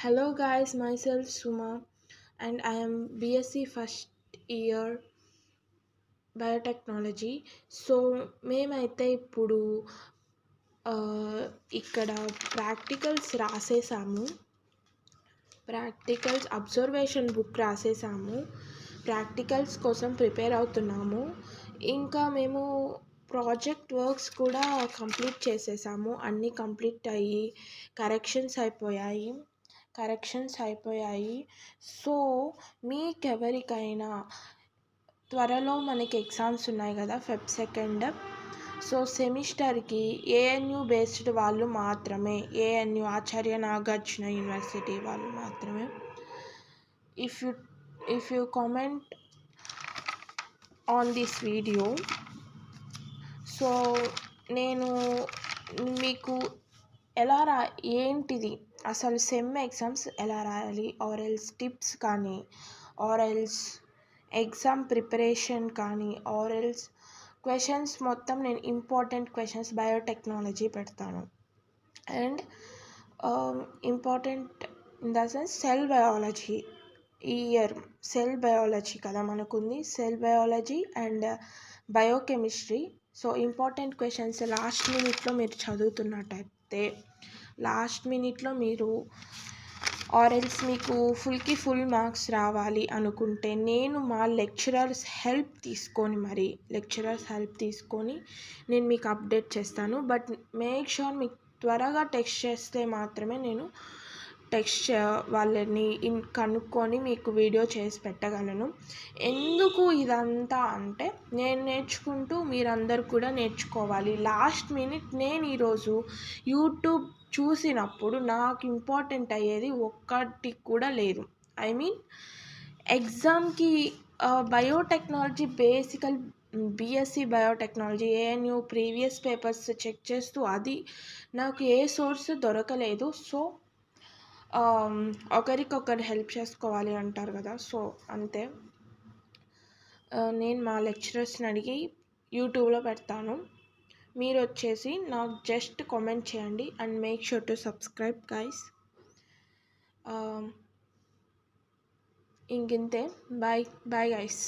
Hello guys, myself Suma and I am BSc first year biotechnology. So మేమైతే ఇప్పుడు ఆ, ఇక్కడ ప్రాక్టికల్స్ రాసేసాము. ప్రాక్టికల్స్ అబ్జర్వేషన్ బుక్ రాసేసాము. ప్రాక్టికల్స్ కోసం ప్రిపేర్ అవుతున్నాము. ఇంకా మేము ప్రాజెక్ట్ వర్క్స్ కూడా కంప్లీట్ చేసేసాము. అన్నీ కంప్లీట్ అయ్యి కరెక్షన్స్ అయిపోయాయి. సో మీకెవరికైనా త్వరలో మనకి ఎగ్జామ్స్ ఉన్నాయి కదా, ఫెబ్ సెకండ్. సో సెమిస్టర్కి ఏఎన్యు బేస్డ్ వాళ్ళు మాత్రమే, ఏఎన్యు ఆచార్య నాగార్జున యూనివర్సిటీ వాళ్ళు మాత్రమే. If you comment on this video, so నేను మీకు ఏంటిది అసలు సెమ్ ఎగ్జామ్స్ ఎలా రాయాలి, ఆర్ ఎల్స్ టిప్స్ కానీ, ఆర్ ఎల్స్ ఎగ్జామ్ ప్రిపరేషన్ కానీ, ఆర్ ఎల్స్ క్వశ్చన్స్ మొత్తం నేను ఇంపార్టెంట్ క్వశ్చన్స్ బయోటెక్నాలజీ పెడతాను. And important in the sense cell biology. ఈ ఇయర్ సెల్ బయాలజీ కదా మనకుంది, cell biology and biochemistry. So important questions last మినిట్లో మీరు చదువుతున్నట్టయితే, లాస్ట్ మినిట్లో మీరు ఆర్ఎల్స్ మీకు ఫుల్ మార్క్స్ రావాలి అనుకుంటే, నేను మా లెక్చరర్స్ హెల్ప్ తీసుకొని నేను మీకు అప్డేట్ చేస్తాను. బట్ మేక్ షూర్ మీకు త్వరగా టెక్స్ట్ చేస్తే మాత్రమే నేను వాళ్ళని కనుక్కొని మీకు వీడియో చేసి పెట్టగలను. ఎందుకు ఇదంతా అంటే, నేను నేర్చుకుంటూ మీరందరూ కూడా నేర్చుకోవాలి. లాస్ట్ మినిట్ నేను ఈరోజు యూట్యూబ్ చూసినప్పుడు నాకు ఇంపార్టెంట్ అయ్యేది ఒక్కటి కూడా లేదు. ఐ మీన్ ఎగ్జామ్కి biotechnology BSc biotechnology ANU previous papers check చేస్తూ అది నాకు ఏ సోర్స్ దొరకలేదు. సో ఒకరికొకరు హెల్ప్ చేసుకోవాలి అంటారు కదా, సో అంతే. నేను మా లెక్చరర్స్ని అడిగి యూట్యూబ్లో పెడతాను. మీరు వచ్చేసి నాకు జస్ట్ కామెంట్ చేయండి and make sure to subscribe guys. ఇంకింతే. Bye guys.